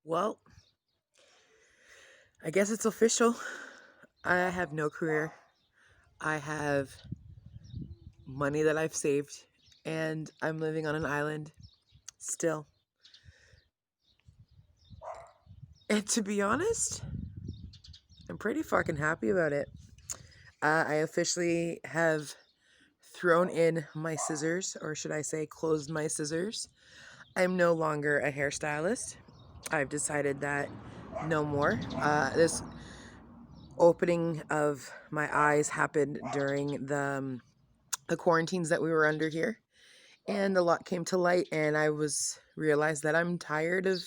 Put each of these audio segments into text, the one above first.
Well, I guess it's official. I have no career. I have money that I've saved, and I'm living on an island still. And to be honest, I'm pretty fucking happy about it. I officially have thrown in my scissors, or should I say, closed my scissors. I'm no longer a hairstylist. I've decided that no more. This opening of my eyes happened during the quarantines that we were under here, and a lot came to light, and I was realized that I'm tired of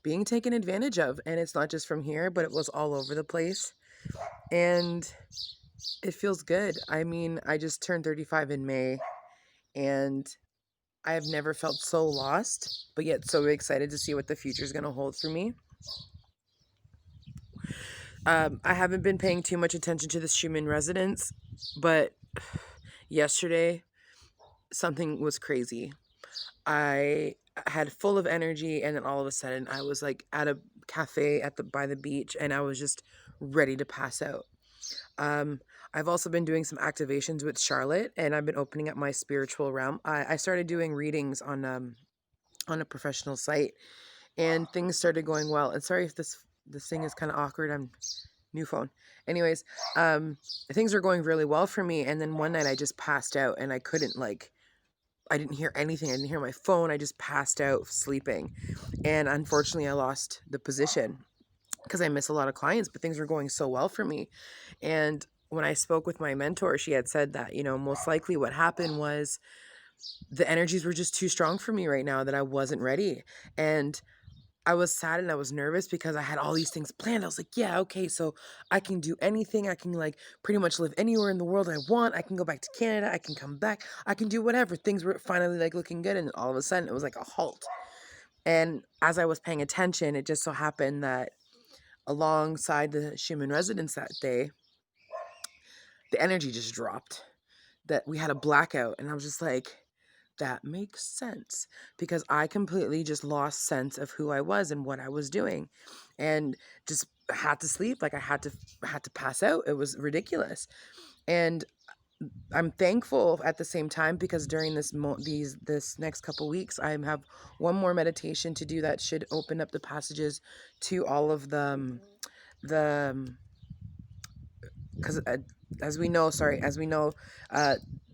being taken advantage of, and it's not just from here, but it was all over the place, and it feels good. I mean, I just turned 35 in May, and I have never felt so lost, but yet so excited to see what the future is going to hold for me. I haven't been paying too much attention to the Schumann residence, but yesterday something was crazy. I had full of energy, and then all of a sudden I was like at a cafe at the by the beach, and I was just ready to pass out. Um, I've also been doing some activations with Charlotte, and I've been opening up my spiritual realm. I started doing readings on a professional site, and things started going well. And sorry if this thing is kind of awkward. I'm new phone. Anyways, things were going really well for me, and then one night I just passed out, and I couldn't I didn't hear anything. I didn't hear my phone. I just passed out sleeping. And unfortunately, I lost the position because I miss a lot of clients, but things were going so well for me. And when I spoke with my mentor, she had said that, most likely what happened was the energies were just too strong for me right now, that I wasn't ready. And I was sad and I was nervous because I had all these things planned. I was like, yeah, okay, so I can do anything. I can pretty much live anywhere in the world I want. I can go back to Canada. I can come back. I can do whatever. Things were finally looking good. And all of a sudden it was like a halt. And as I was paying attention, it just so happened that alongside the Schumann residence that day, the energy just dropped. That we had a blackout. And I was just like, that makes sense, because I completely just lost sense of who I was and what I was doing, and just had to sleep. Like I had to pass out. It was ridiculous. And I'm thankful at the same time, because during this next couple weeks, I have one more meditation to do that should open up the passages to all of the because as we know,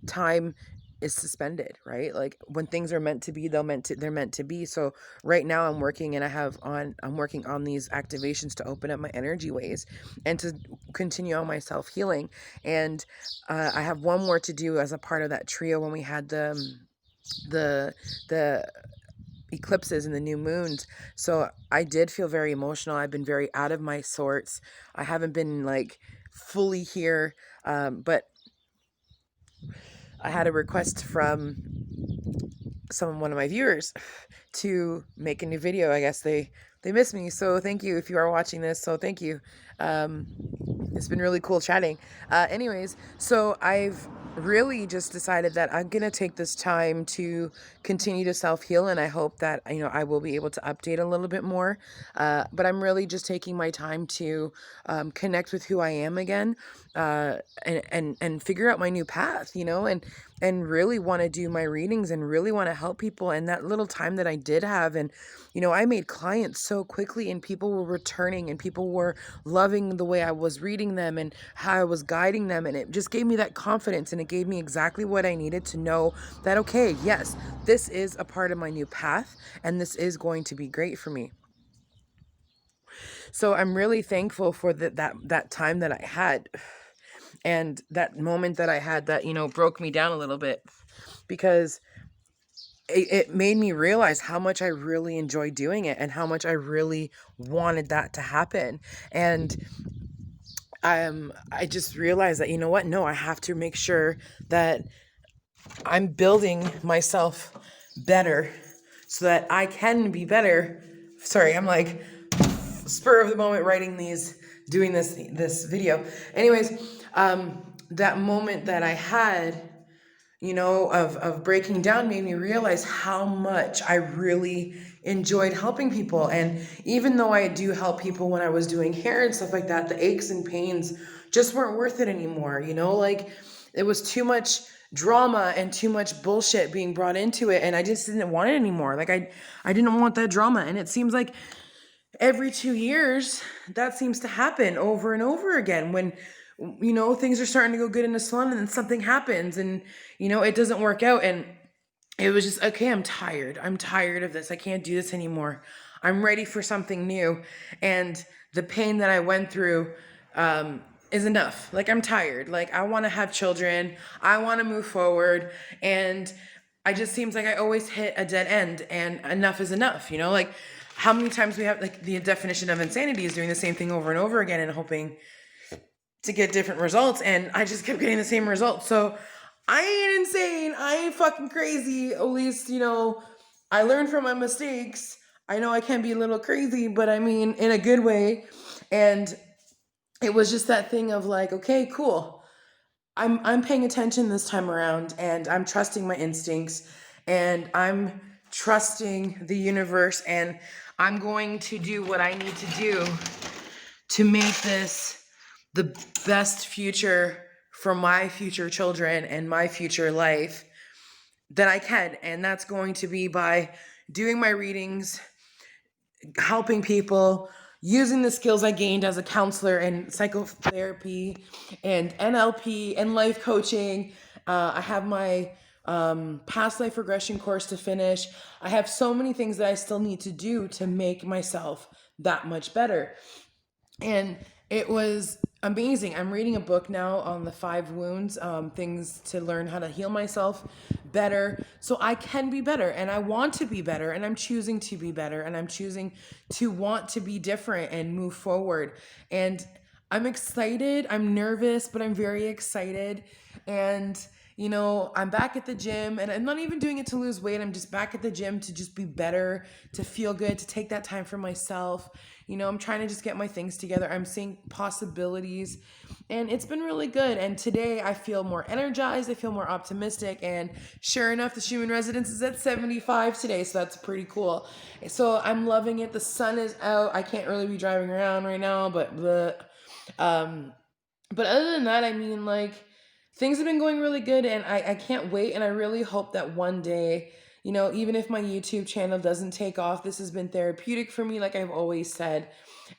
time is suspended, right? Like when things are meant to be, they're meant to be. So right now I'm working, and I'm working on these activations to open up my energy ways and to continue on my self healing. And I have one more to do as a part of that trio when we had the the eclipses and the new moons. So I did feel very emotional. I've been very out of my sorts. I haven't been fully here, but I had a request from one of my viewers to make a new video. I guess they miss me, so thank you if you are watching this. So thank you. um it's been really cool chatting. Anyways, so I've really just decided that I'm gonna take this time to continue to self-heal, and I hope that I will be able to update a little bit more. But I'm really just taking my time to connect with who I am again, and figure out my new path, and really want to do my readings and really want to help people. And that little time that I did have, and I made clients so quickly, and people were returning, and people were loving the way I was reading them and how I was guiding them. And it just gave me that confidence, and it gave me exactly what I needed to know that, okay, yes, this is a part of my new path, and this is going to be great for me. So I'm really thankful for that time that I had, and that moment that I had that, broke me down a little bit, because it made me realize how much I really enjoy doing it, and how much I really wanted that to happen. And I just realized that, what? No, I have to make sure that I'm building myself better so that I can be better. Sorry, I'm spur of the moment writing doing this video. Anyways, that moment that I had, of breaking down, made me realize how much I really enjoyed helping people. And even though I do help people when I was doing hair and stuff like that, the aches and pains just weren't worth it anymore. Like it was too much drama and too much bullshit being brought into it, and I just didn't want it anymore. Like I didn't want that drama, and it seems like every 2 years that seems to happen over and over again when things are starting to go good in the salon and then something happens and it doesn't work out. And it was just, okay, I'm tired of this. I can't do this anymore. I'm ready for something new. And the pain that I went through is enough. Like, I'm tired. Like, I want to have children. I want to move forward. And I just seems like I always hit a dead end, and enough is enough. Like, how many times we have, like, the definition of insanity is doing the same thing over and over again and hoping to get different results. And I just kept getting the same results. So I ain't insane. I ain't fucking crazy. At least, I learned from my mistakes. I know I can be a little crazy, but I mean, in a good way. And it was just that thing of like, okay, cool. I'm paying attention this time around, and I'm trusting my instincts, and I'm trusting the universe, and I'm going to do what I need to do to make this the best future for my future children and my future life that I can. And that's going to be by doing my readings, helping people, using the skills I gained as a counselor and psychotherapy and NLP and life coaching. I have my past life regression course to finish. I have so many things that I still need to do to make myself that much better. And it was amazing. I'm reading a book now on the 5 wounds, things to learn how to heal myself better so I can be better, and I want to be better, and I'm choosing to be better, and I'm choosing to want to be different and move forward. And I'm excited. I'm nervous, but I'm very excited. And I'm back at the gym, and I'm not even doing it to lose weight. I'm just back at the gym to just be better, to feel good, to take that time for myself. I'm trying to just get my things together. I'm seeing possibilities, and it's been really good. And today I feel more energized. I feel more optimistic. And sure enough, the Schumann residence is at 75 today. So that's pretty cool. So I'm loving it. The sun is out. I can't really be driving around right now, but other than that, I mean, like, things have been going really good, and I can't wait. And I really hope that one day, even if my YouTube channel doesn't take off, this has been therapeutic for me, like I've always said.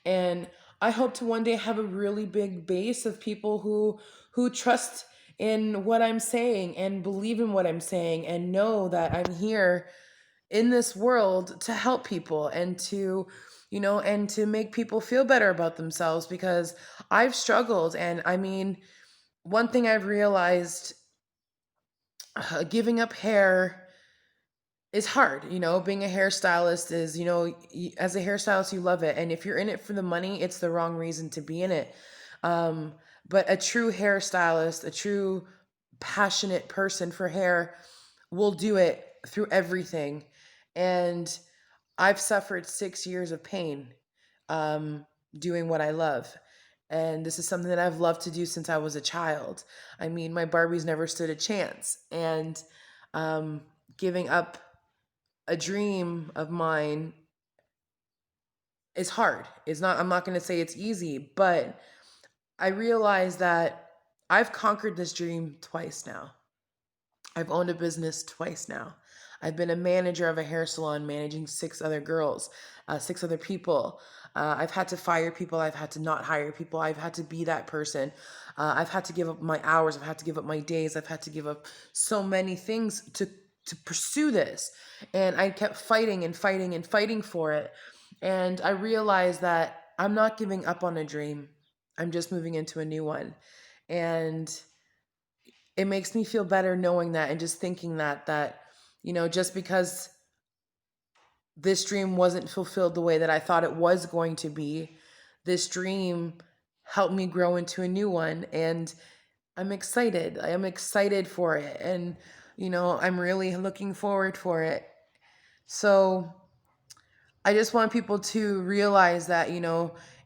And I hope to one day have a really big base of people who trust in what I'm saying and believe in what I'm saying and know that I'm here in this world to help people and to make people feel better about themselves, because I've struggled. And I mean, one thing I've realized, giving up hair is hard. Being a hairstylist is, as a hairstylist, you love it. And if you're in it for the money, it's the wrong reason to be in it. But a true hairstylist, a true passionate person for hair will do it through everything. And I've suffered 6 years of pain doing what I love. And this is something that I've loved to do since I was a child. I mean, my Barbies never stood a chance. And giving up a dream of mine is hard. I'm not going to say it's easy, but I realize that I've conquered this dream twice now. I've owned a business twice now. I've been a manager of a hair salon, managing 6 other girls, 6 other people. I've had to fire people. I've had to not hire people. I've had to be that person. I've had to give up my hours. I've had to give up my days. I've had to give up so many things to pursue this. And I kept fighting and fighting and fighting for it. And I realized that I'm not giving up on a dream. I'm just moving into a new one. And it makes me feel better knowing that, and just thinking that just because this dream wasn't fulfilled the way that I thought it was going to be, this dream helped me grow into a new one. And I'm excited. I am excited for it. And, I'm really looking forward for it. So I just want people to realize that,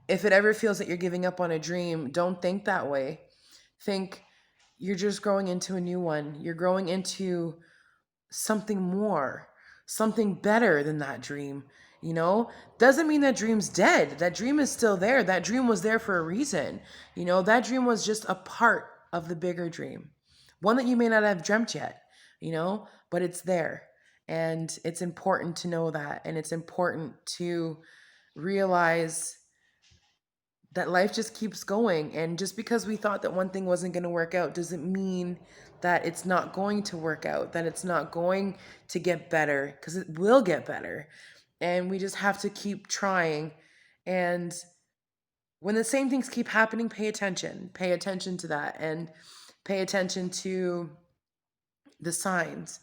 if it ever feels that you're giving up on a dream, don't think that way. Think you're just growing into a new one. You're growing into something more. something better than that dream. Doesn't mean that dream's dead. That dream is still there. That dream was there for a reason. That dream was just a part of the bigger dream, one that you may not have dreamt yet, but it's there. And it's important to know that. And it's important to realize that life just keeps going. And just because we thought that one thing wasn't going to work out doesn't mean that it's not going to work out, that it's not going to get better, because it will get better. And we just have to keep trying. And when the same things keep happening, pay attention. Pay attention to that, and pay attention to the signs,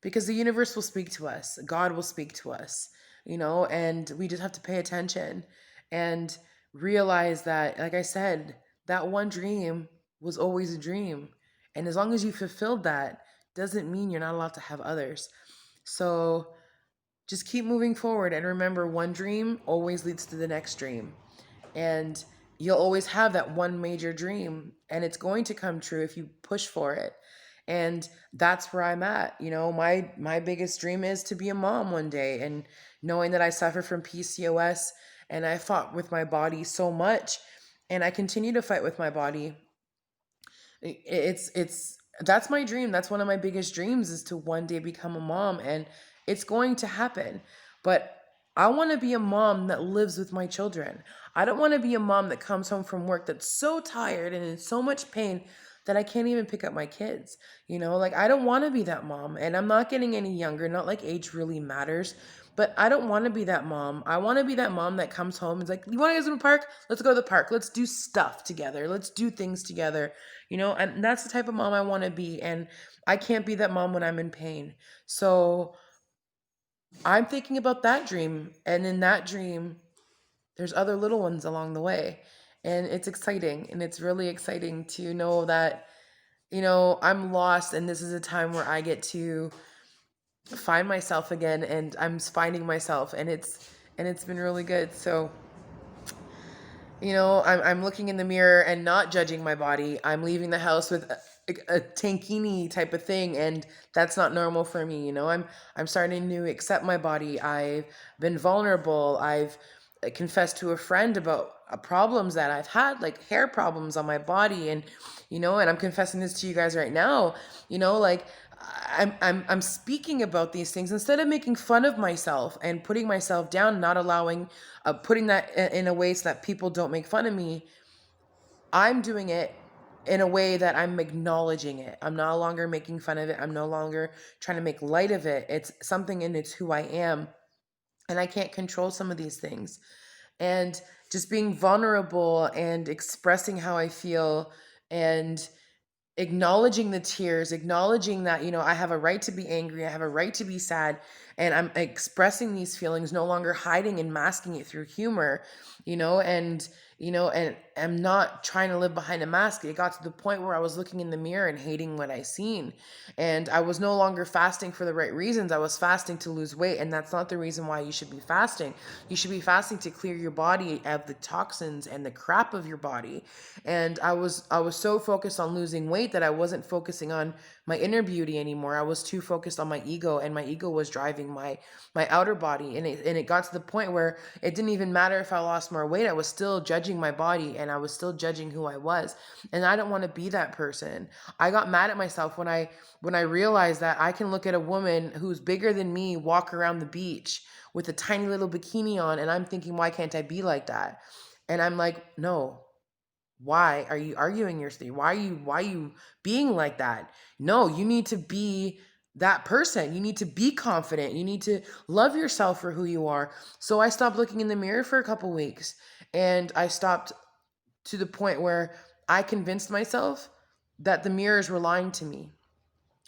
because the universe will speak to us. God will speak to us, and we just have to pay attention and realize that, like I said, that one dream was always a dream. And as long as you fulfilled that, doesn't mean you're not allowed to have others. So just keep moving forward, and remember, one dream always leads to the next dream. And you'll always have that one major dream, and it's going to come true if you push for it. And that's where I'm at. My biggest dream is to be a mom one day, and knowing that I suffer from PCOS, and I fought with my body so much, and I continue to fight with my body. It's that's my dream. That's one of my biggest dreams, is to one day become a mom, and it's going to happen. But I want to be a mom that lives with my children. I don't want to be a mom that comes home from work that's so tired and in so much pain that I can't even pick up my kids. Like, I don't want to be that mom, and I'm not getting any younger, not like age really matters, but I don't want to be that mom. I want to be that mom that comes home and is like, you want to go to the park? Let's go to the park. Let's do stuff together. Let's do things together. And that's the type of mom I want to be. And I can't be that mom when I'm in pain. So I'm thinking about that dream. And in that dream, there's other little ones along the way. And it's exciting. And it's really exciting to know that, I'm lost, and this is a time where I get to find myself again, and I'm finding myself, and it's been really good. So, I'm looking in the mirror and not judging my body. I'm leaving the house with a tankini type of thing, and that's not normal for me. I'm starting to accept my body. I've been vulnerable. I've confessed to a friend about problems that I've had, like hair problems on my body, and and I'm confessing this to you guys right now. Like, I'm speaking about these things instead of making fun of myself and putting myself down, not allowing putting that in a way so that people don't make fun of me. I'm doing it in a way that I'm acknowledging it. I'm no longer making fun of it. I'm no longer trying to make light of it. It's something, and it's who I am. And I can't control some of these things. And just being vulnerable and expressing how I feel, and acknowledging the tears, acknowledging that, I have a right to be angry, I have a right to be sad, and I'm expressing these feelings, no longer hiding and masking it through humor, and and I'm not trying to live behind a mask. It got to the point where I was looking in the mirror and hating what I seen, and I was no longer fasting for the right reasons. I was fasting to lose weight, and that's not the reason why you should be fasting. You should be fasting to clear your body of the toxins and the crap of your body. And I was so focused on losing weight that I wasn't focusing on my inner beauty anymore. I was too focused on my ego, and my ego was driving my outer body, and it got to the point where it didn't even matter if I lost more weight. I was still judging my body, and I was still judging who I was, and I don't want to be that person. I got mad at myself when I realized that I can look at a woman who's bigger than me walk around the beach with a tiny little bikini on, and I'm thinking, why can't I be like that? And I'm like, no. Why are you arguing your thing? Why are you being like that? No, you need to be that person. You need to be confident. You need to love yourself for who you are. So I stopped looking in the mirror for a couple weeks, and I stopped to the point where I convinced myself that the mirrors were lying to me,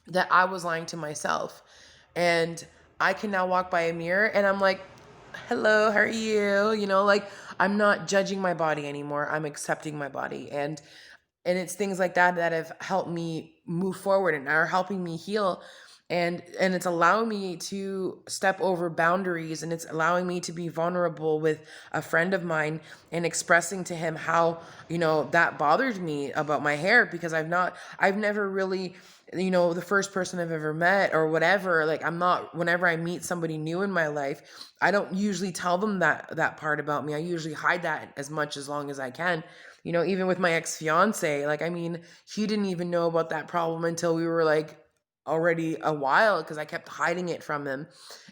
that I was lying to myself. And I can now walk by a mirror and I'm like, hello, how are you? Like, I'm not judging my body anymore. I'm accepting my body. And it's things like that that have helped me move forward and are helping me heal. and it's allowing me to step over boundaries, and it's allowing me to be vulnerable with a friend of mine and expressing to him how, that bothered me about my hair, because I've never really, the first person I've ever met or whatever, like, I'm not, whenever I meet somebody new in my life, I don't usually tell them that part about me. I usually hide that as long as I can. Even with my ex-fiance, like, I mean, he didn't even know about that problem until we were like already a while, because I kept hiding it from him.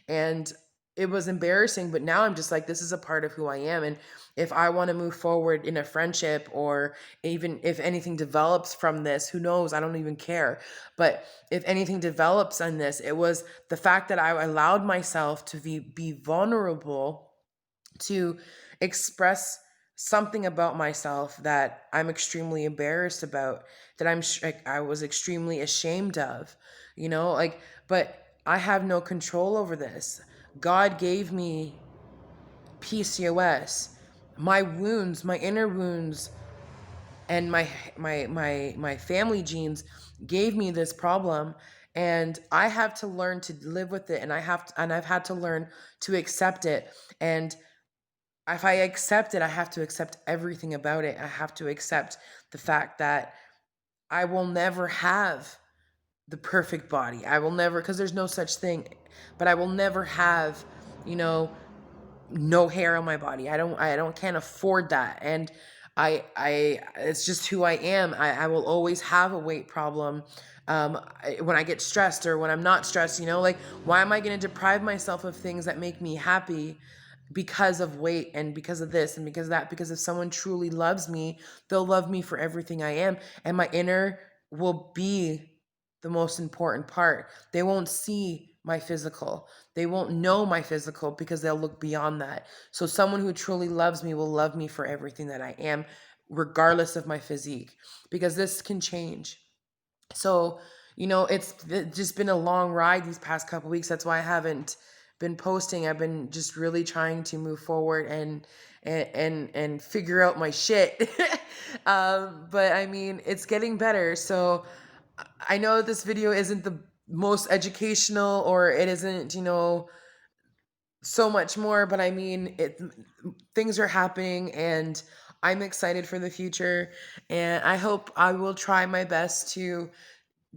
And it was embarrassing, but now I'm just like, this is a part of who I am. And if I want to move forward in a friendship, or even if anything develops from this, who knows? I don't even care. But if anything develops on this, it was the fact that I allowed myself to be vulnerable, to express something about myself that I'm extremely embarrassed about, that I was extremely ashamed of, like, but I have no control over this. God gave me PCOS. My wounds, my inner wounds, and my family genes gave me this problem, and I have to learn to live with it, and I've had to learn to accept it. And if I accept it, I have to accept everything about it. I have to accept the fact that I will never have the perfect body. I will never, because there's no such thing, but I will never have, you know, no hair on my body. Can't afford that. And it's just who I am. I will always have a weight problem. When I get stressed or when I'm not stressed, like, why am I going to deprive myself of things that make me happy because of weight and because of this and because of that? Because if someone truly loves me, they'll love me for everything I am. And my inner will be the most important part. They won't see my physical. They won't know my physical, because they'll look beyond that. So someone who truly loves me will love me for everything that I am, regardless of my physique, because this can change. So, it's just been a long ride these past couple weeks. That's why I haven't been posting. I've been just really trying to move forward and figure out my shit. But I mean, it's getting better. So I know this video isn't the most educational, or it isn't, so much more, but I mean, things are happening, and I'm excited for the future, and I hope I will try my best to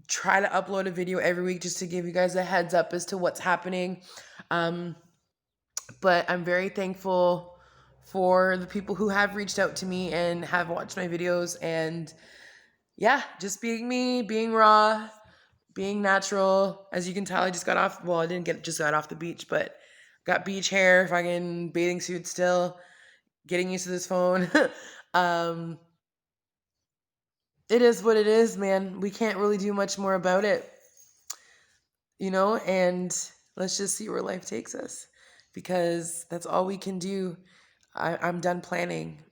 try to upload a video every week, just to give you guys a heads up as to what's happening. Um, but I'm very thankful for the people who have reached out to me and have watched my videos, and yeah, just being me, being raw, being natural. As you can tell, I just got off, well, I didn't just got off the beach, but got beach hair, fucking bathing suit still, getting used to this phone. um, it is what it is, man. We can't really do much more about it, and let's just see where life takes us, because that's all we can do. I'm done planning,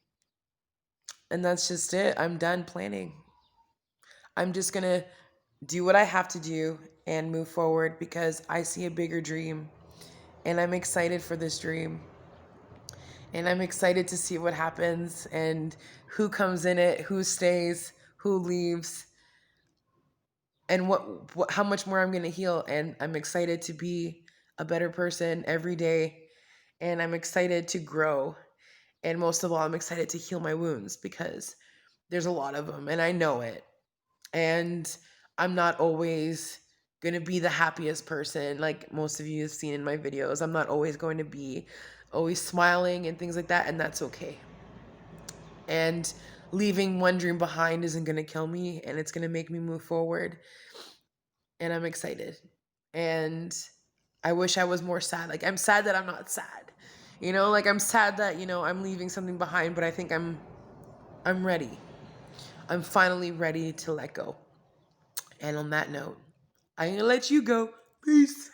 and that's just it. I'm done planning. I'm just gonna do what I have to do and move forward, because I see a bigger dream, and I'm excited for this dream, and I'm excited to see what happens and who comes in it, who stays, who leaves, and what how much more I'm going to heal. And I'm excited to be a better person every day, and I'm excited to grow, and most of all, I'm excited to heal my wounds, because there's a lot of them and I know it. And I'm not always going to be the happiest person, like most of you have seen in my videos. I'm not always going to be always smiling and things like that, and that's okay. And leaving one dream behind isn't going to kill me, and it's going to make me move forward. And I'm excited. And I wish I was more sad. Like, I'm sad that I'm not sad. Like, I'm sad that, I'm leaving something behind, but I think I'm ready. I'm finally ready to let go. And on that note, I'm going to let you go. Peace.